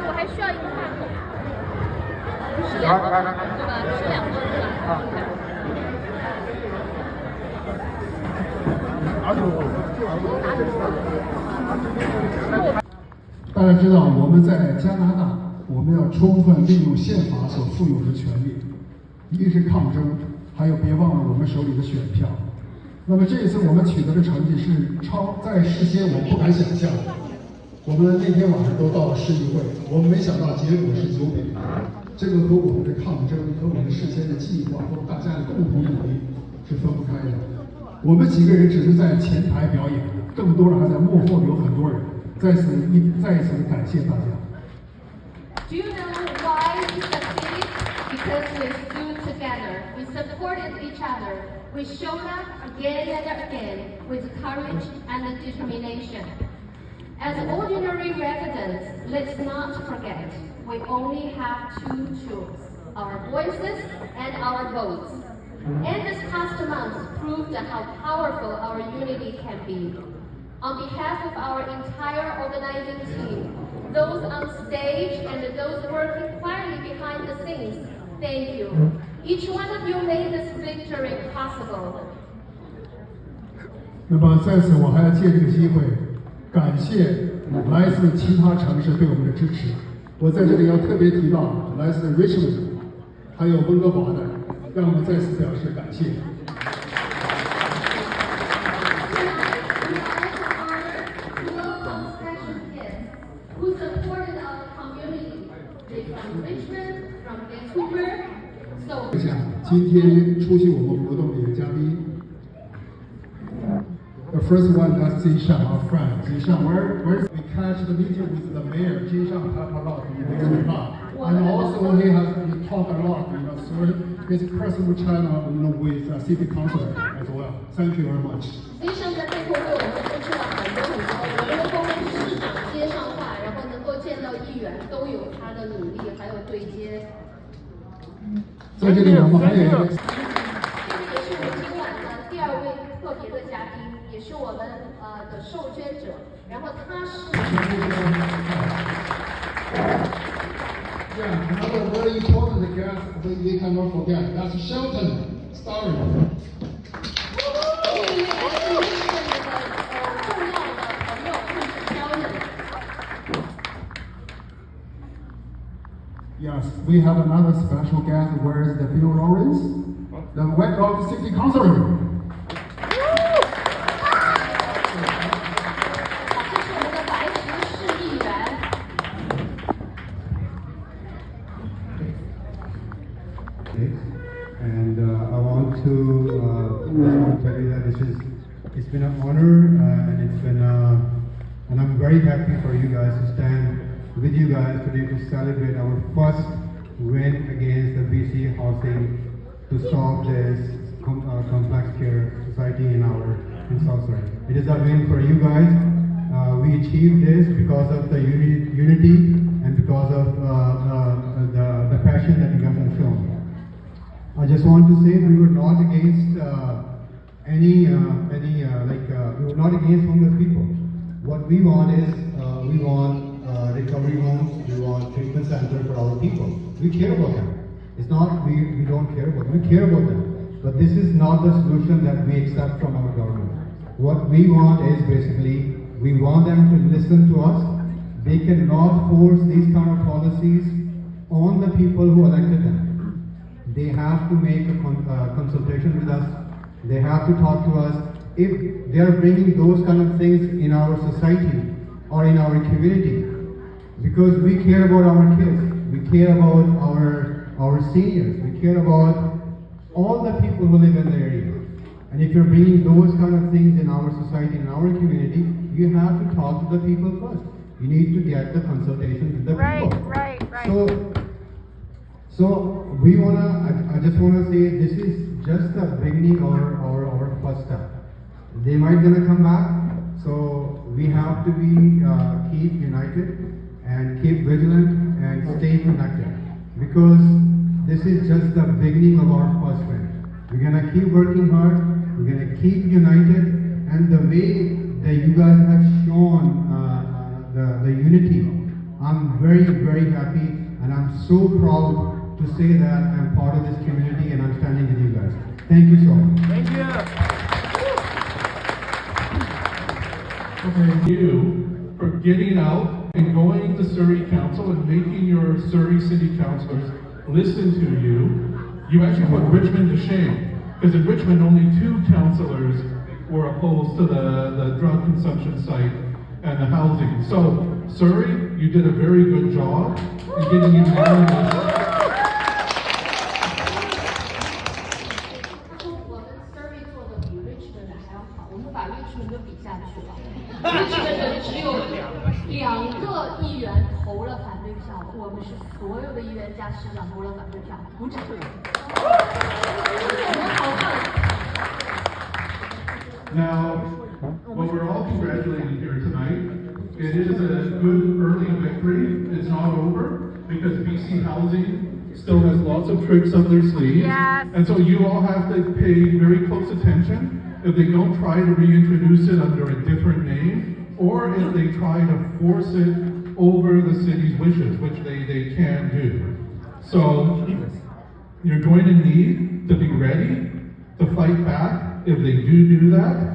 我还需要一个话筒，是两个对吧？是两个对吧？大家知道，我们在加拿大，我们要充分利用宪法所赋予的权利，一是抗争，还有别忘了我们手里的选票。那么这一次我们取得的成绩是在事先我不敢想象的。我们那天晚上都到了市议会，我们没想到结果是9比0，这个和我们的抗争和我们事先的计划和大家的共同努力是分不开的。我们几个人只是在前台表演，更多的还在幕后有很多人。再一次感谢大家。Do you know why we succeed? Because we stood together. We supported each other. We showed up again and again with courage and determination. As ordinary residents, let's not forget, we only have two tools, our voices and our votes. And this past month proved how powerful our unity can be. On behalf of our entire organizing team, those on stage and those working quietly behind the scenes, thank you. Each one of you made this victory possible. 那么在此，我还要借这个机会感谢来自其他城市对我们的支持。我在这里要特别提到来自 Richmond， 还有温哥华的，让我们再次表示感谢。Who supported our community? They from Richmond, from Vancouver. So 今天出席我们活动的嘉宾 The first one is Zeeshan, our friend. Zeeshan, where we catch the meeting with the mayor, Zeeshan Paparot, in Venson. And also he talked a lot, so his personal channel, with city council as well. Thank you very much. Zeeshan 在背后为我们付出了很多很多，我们的公共市场街上化，然后能够见到议员，都有他的努力，还有对接。在这里我们还有一个。这个也是我今晚的第2位特别的嘉宾，也是我们的受捐者。然后他是。Yeah, another very important guest we cannot forget. That's Shelton Starry. Yes, we have another special guest. Where is the Bill Lawrence? The West Rock City Councilor. And I want to tell you that it's been an honor and I'm very happy for you guys to stand with you guys today to celebrate our first win against the BC Housing to stop this complex care society in South Surrey. It is a win for you guys. We achieved this because of the unity and because of the passion that you guys have shown. I just want to say we were not against we were not against homeless people. What we want is we want recovery homes, we want treatment centers for our people. We care about them. It's not we don't care about them, we care about them. But this is not the solution that we accept from our government. What we want is basically, we want them to listen to us. They cannot force these kind of policies on the people who elected them. They have to make a consultation with us. They have to talk to us. If they are bringing those kind of things in our society or in our community, because we care about our kids, we care about our seniors, we care about all the people who live in the area. And if you're bringing those kind of things in our society, in our community, you have to talk to the people first. You need to get the consultation with the people. Right. So we I just wanna say this is just the beginning or our first step. They might gonna come back, so we have to be keep united and keep vigilant and stay connected, because this is just the beginning of our first win. We're gonna keep working hard, we're gonna keep united, and the way that you guys have shown the unity, I'm very, very happy, and I'm so proud to say that I'm part of this community and I'm standing with you guys. Thank you so much. Thank you. Thank you for getting out and going to Surrey Council and making your Surrey City Councillors listen to you. You actually put Richmond to shame, because in Richmond only 2 councillors were opposed to the drug consumption site and the housing. So, Surrey, you did a very good job in getting unanimous. 我们 Surrey 做的比 Richmond 还要好，我们把 Richmond 都比下去了。Richmond 只有2个议员投了反对票，我们是所有的议员加市长投了反对票，鼓掌。我们好棒。 Now, what we're all congratulating here tonight, it is a good early victory. It's not over, because BC Housing still has lots of tricks up their sleeves. Yes. And so you all have to pay very close attention if they don't try to reintroduce it under a different name, or if they try to force it over the city's wishes, which they can do. So you're going to need to be ready to fight back if they do that.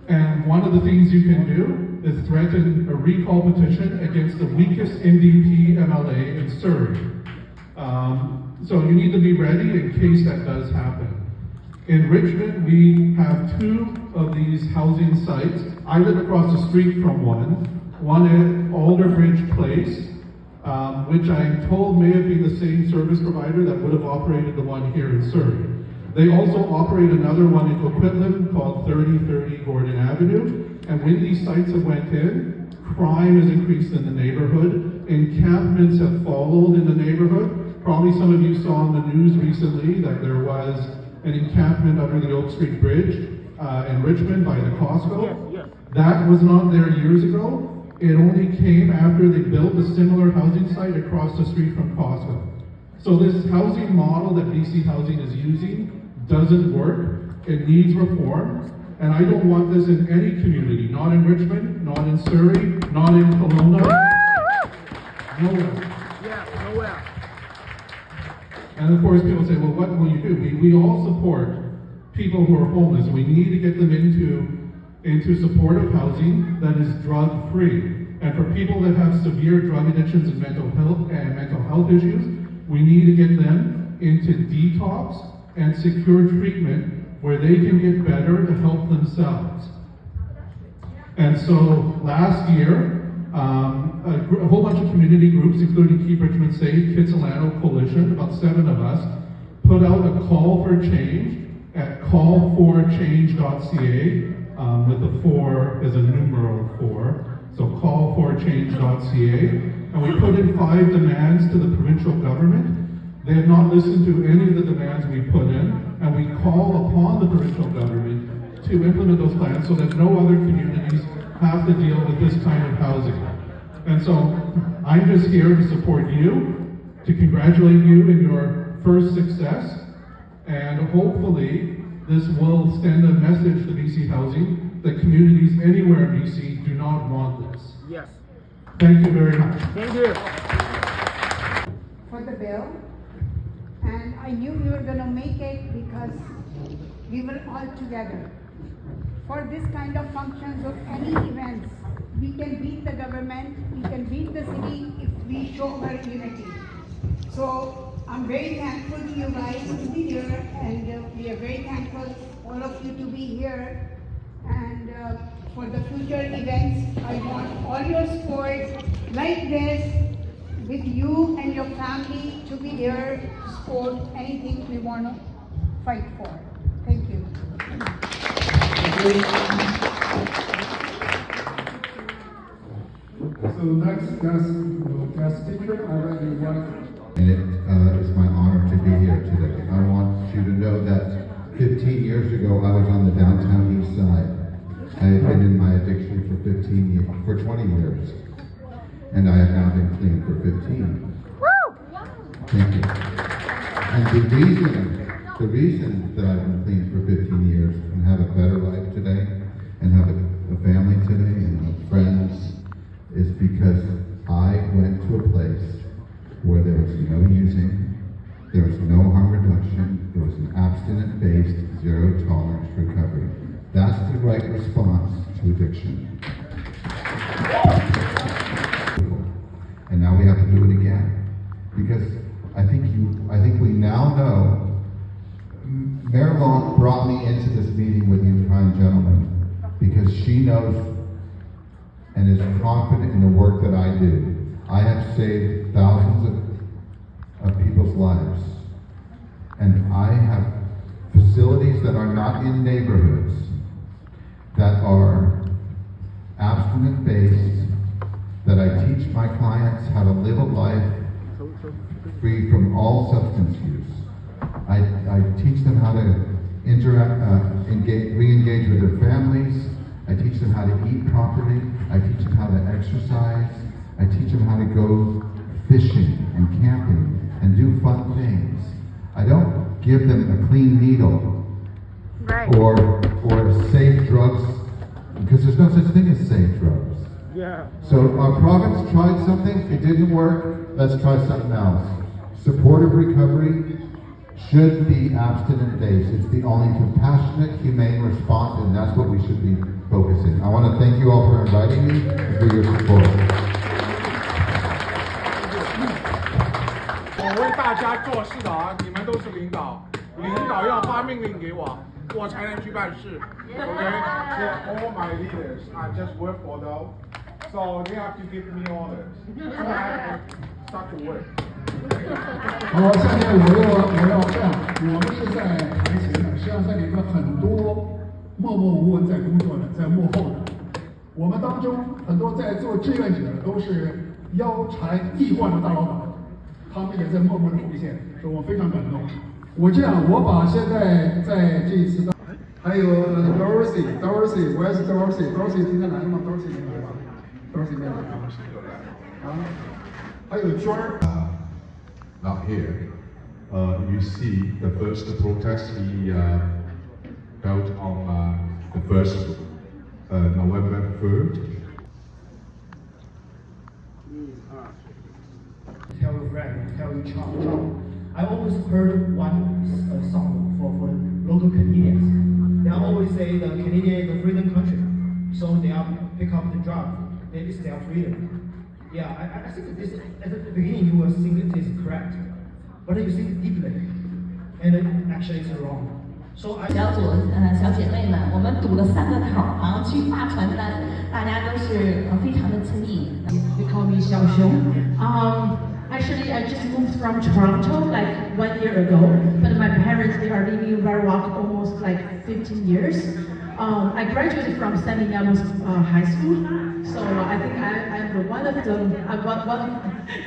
And one of the things you can do is threaten a recall petition against the weakest NDP MLA in Surrey. So you need to be ready in case that does happen. In Richmond, we have 2 of these housing sites. I live across the street from one at Alderbridge Place, which I'm told may have been the same service provider that would have operated the one here in Surrey. They also operate another one in Coquitlam called 3030 Gordon Avenue. And when these sites have went in, crime has increased in the neighborhood. Encampments have followed in the neighborhood. Probably some of you saw on the news recently that there was an encampment under the Oak Street Bridge in Richmond by the Costco. Yes. That was not there years ago. It only came after they built a similar housing site across the street from Costco. So this housing model that BC Housing is using doesn't work. It needs reform. And I don't want this in any community, not in Richmond, not in Surrey, not in Kelowna, nowhere. Yeah, nowhere. And of course people say, well, what will you do? We all support people who are homeless. We need to get them into supportive housing that is drug-free. And for people that have severe drug addictions and mental health issues, we need to get them into detox and secure treatment where they can get better to help themselves. And so last year, a whole bunch of community groups, including Keep Richmond Safe, Kitsilano Coalition, about 7 of us, put out a call for change at callforchange.ca, with the 4 as a numeral 4. So callforchange.ca. And we put in 5 demands to the provincial government. They have not listened to any of the demands we put in, and we call upon the provincial government to implement those plans so that no other communities have to deal with this kind of housing. And so I'm just here to support you, to congratulate you in your first success, and hopefully this will send a message to BC Housing that communities anywhere in BC do not want this. Yes. Thank you very much. Thank you. For the bill, and I knew we were going to make it because we were all together. For this kind of functions or any events, we can beat the government, we can beat the city if we show our unity. So I'm very thankful to you guys to be here, and we are very thankful all of you to be here. And for the future events, I want all your support like this, with you and your family to be there to support anything we want to fight for. Thank you. So next guest speaker, I already invite. And it is my honor to be here today. I want you to know that 15 years ago I was on the downtown east side. I have been in my addiction for 20 years, and I have now been clean for 15. Thank you. And the reason that I've been clean for 15 years and have a better life today, and have a family today, and have friends, is because I went to a place where there was no using, there was no harm reduction, there was an abstinent-based, zero-tolerance recovery. That's the right response to addiction. And now we have to do it again. Because I think we now know, Mayor Long brought me into this meeting with you kind gentlemen, because she knows and is confident in the work that I do. I have saved thousands of people's lives. And I have facilities that are not in neighborhoods, that are abstinent-based, that I teach my clients how to live a life free from all substance use. I teach them how to re-engage with their families. I teach them how to eat properly. I teach them how to exercise. I teach them how to go fishing and camping and do fun things. I don't give them a clean needle or safe drugs, because there's no such thing as safe drugs. Yeah. So our province tried something, it didn't work, let's try something else. Supportive recovery should be abstinent-based. It's the only compassionate, humane response, and that's what we should be focusing. I want to thank you all for inviting me and for your support. 我为大家做事的啊，你们都是领导，领导要发命令给我，我才能去办事。Okay? All my leaders, I just work for them, so they have to give me orders. So I have to start to work. 好，下面我要这样，我们是在台前的，实际上在里面很多默默无闻在工作的，在幕后的。我们当中很多在做志愿者都是腰缠易贯的大老板，他们也在默默的奉献，所以我非常感动。我这样，我把现在在这一次的，还有Dorothy，Where's Dorothy？Dorothy 今天来了吗 ？Dorothy 没来吧 ？Dorothy 没来啊？还有娟儿。Not here. You see, the first protest we held on the 1st November 3rd. Tell your friend, tell your child. I always heard one song for the local Canadians. They always say the Canadian is a freedom country, so they are pick up the drug. It's their freedom. Yeah, I think this at the beginning you were thinking it is correct, but you think deeply, and actually it's wrong. So I 小组小姐妹们，我们堵了3个口，然后去发传单，大家都是非常的亲密。They call me Xiao Xiong. Actually, I just moved from Toronto like 1 year ago, but my parents they are living in Warwick almost like 15 years. I graduated from St. Leonard's High School, so I think I'm one of them.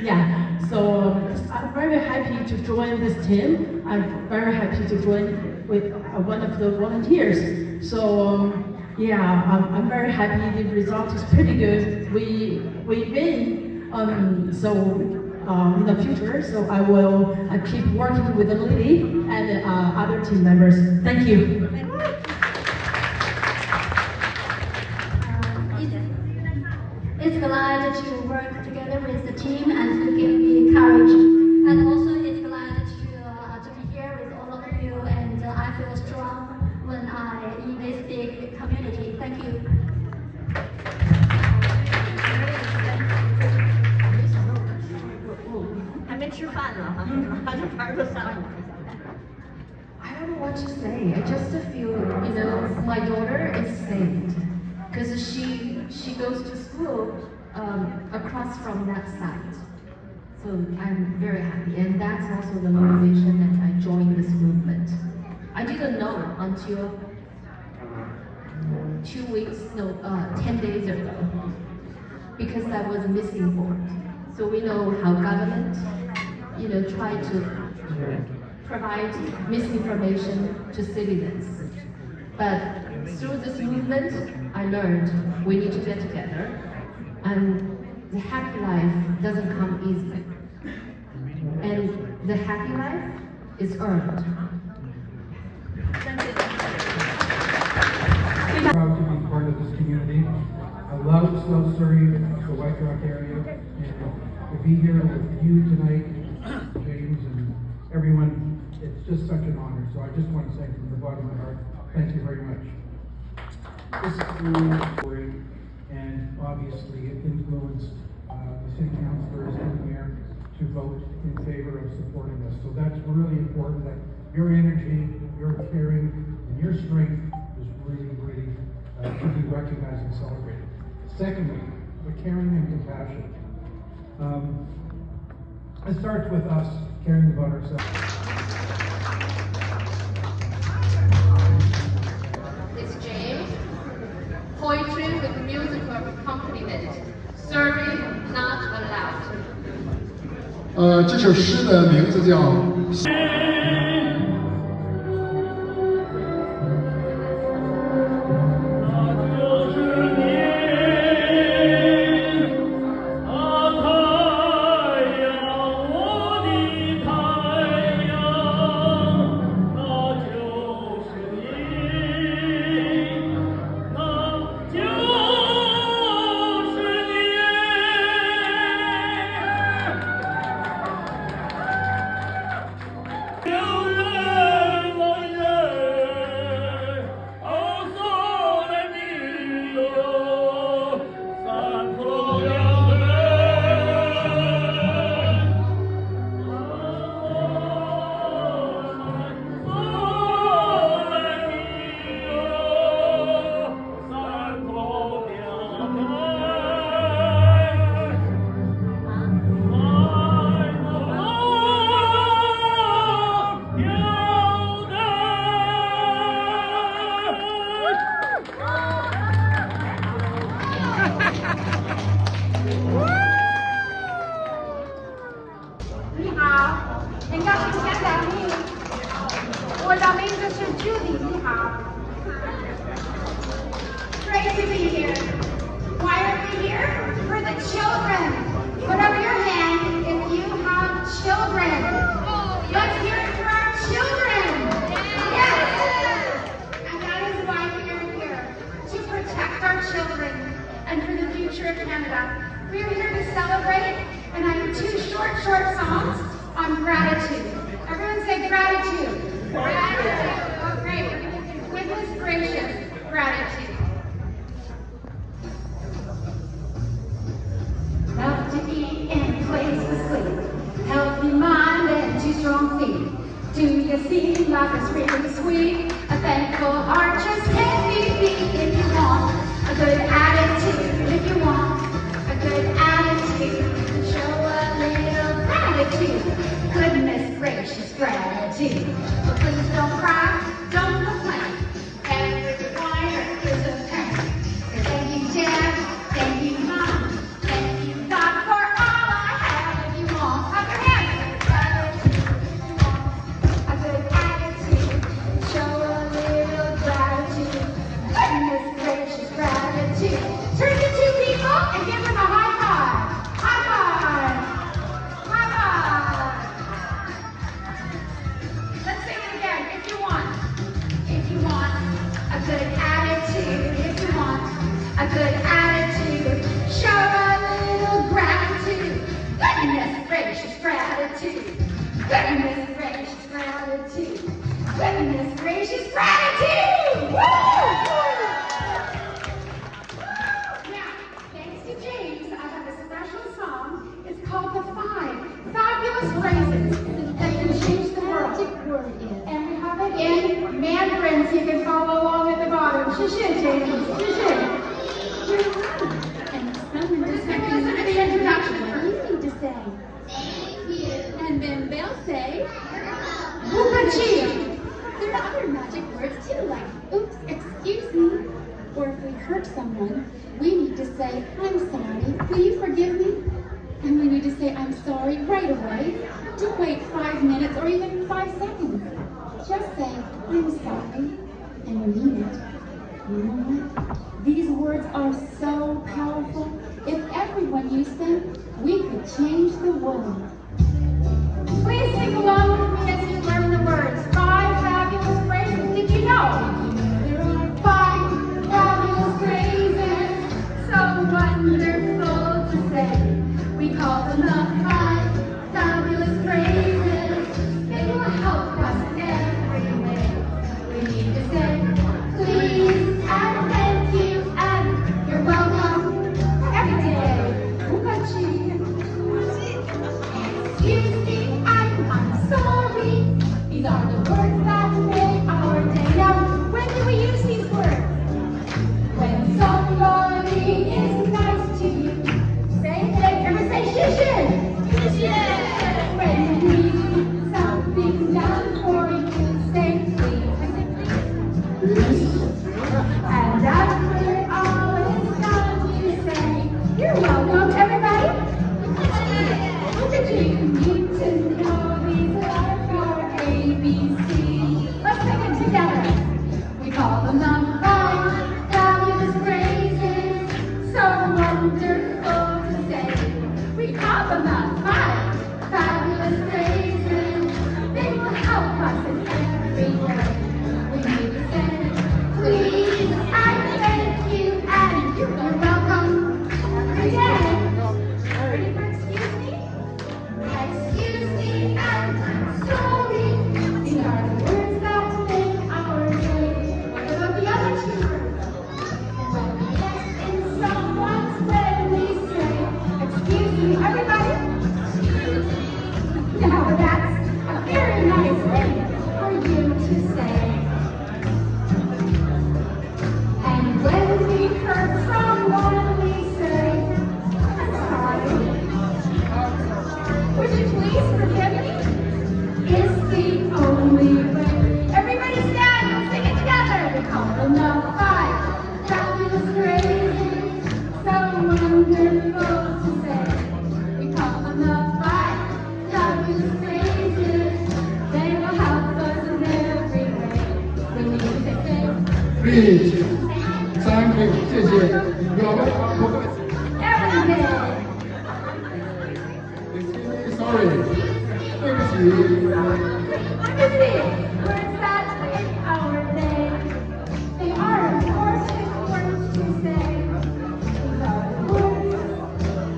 Yeah. So I'm very happy to join this team. I'm very happy to join with one of the volunteers. So yeah, I'm very happy. The result is pretty good. We win. So in the future, so I will keep working with Lily and other team members. Thank you. It's glad to work together with the team and to give me courage. And also it's glad to be here with all of you, and I feel strong when I in this big community. Thank you. I don't know what to say. I just feel, my daughter is saved because she goes to school across from that site. So I'm very happy, and that's also the motivation that I joined this movement. I didn't know until 10 days ago, because I was misinformed. So we know how government, try to provide misinformation to citizens. But through this movement, I learned we need to get together, and the happy life doesn't come easy. And the happy life is earned. I'm proud to be part of this community. I love South Surrey, the White Rock area, and to be here with you tonight, James, and everyone, it's just such an honor. So I just want to say from the bottom of my heart, thank you very much. This is through story, and obviously it influenced the city councilors and the mayor to vote in favor of supporting us. So that's really important that your energy, your caring, and your strength is really, really to be recognized and celebrated. Secondly, the caring and compassion. It starts with us caring about ourselves. It's James. Poetry with musical accompaniment. Surrey not allowed. 这首诗的名字叫。Great to be here. Why are we here? For the children. Put up your hand if you have children. Let's hear it for our children. Yes. And that is why we are here, to protect our children and for the future of Canada. We are here to celebrate, and I have two short songs on gratitude. Everyone say gratitude. Gratitude. Oh, great. Goodness gracious, gratitude. Enough to eat and a place to sleep. Healthy mind and two strong feet. Do you see life is really sweet? A thankful heart just can't be beat if you want a good attitude. If you want a good attitude, show a little gratitude. Goodness gracious, gratitude. But please don't cry, don't complain. Every whiner is a pain. So thank you, Dad. Thank you, Mom. Thank you, God, for all I have. If you want a good attitude, a good attitude, show a little gratitude. Goodness gracious, gratitude. Turn to two people and give them a high five. High five. High five. Let's sing it again. If you want a good attitude, if you want a good attitude, show a little gratitude. Goodness gracious, gratitude. Goodness gracious, gratitude. Goodness gracious, gratitude. Woo! Now, thanks to James, I have a special song. It's called The Five Fabulous Phrases That Can Change the World. And we have it in Mandarin, so you can follow along at the bottom. 谢谢 James. 谢谢. Just listen to the introduction. You need to say thank you, and then they'll say Bukachi. there are other magic words too, like oops, excuse me, or if we hurt someone, we need to say I'm sorry, will you forgive me? And we need to say I'm sorry right away. Don't wait 5 minutes or even 5 seconds. Just say I'm sorry and mean it. You know what? These words are so powerful. If everyone used them, we could change the world. Please sing along with me as you learn the words. 5 fabulous phrases. Did you know? There are 5 fabulous phrases, so wonderful to say. We call them the 5 fabulous phrases. They will help us in every way. We need to say please and thank you and you're welcome every day. Excuse me and I'm sorry. These are the words that make our day. Now, when do we use these words? When somebody is nice to you. Say it, everyone say Zeeshan. Zeeshan. When we do something done for you, say please. And after all is done, you say, you're welcome, everybody. You need to know these are our ABC. Let's sing it together. We call them the 5 fabulous phrases, so wonderful to say. We call them the 5 fabulous phrases. They will help us in every way. We need to say please and thank you and you're welcome every day. Ready for excuse me? Excuse me and I'm sorry. These are the words that make our day. What about the other 2 words? When we get in someone's way, we say, excuse me, everybody. Now that's a very nice thing for you to say. And when we hurt someone, we say, I'm sorry. Would you please forgive me? It's the only way. Everybody stand, let's sing it together. We call them the 5 fabulous phrases, so wonderful to say. We call them the 5 fabulous phrases. They will help us in every way. We need to say Please, thank you, 谢谢。有没有？ every day. Sorry，对不起。 Let me see. Words that make our day. They are important words to say. These are the words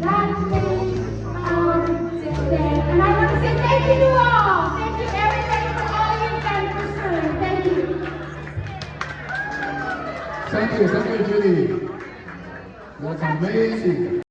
that make our day. And I want to say thank you to all. Thank you everybody for all you've done for Surrey. Thank you. Thank you, Judy. That's amazing.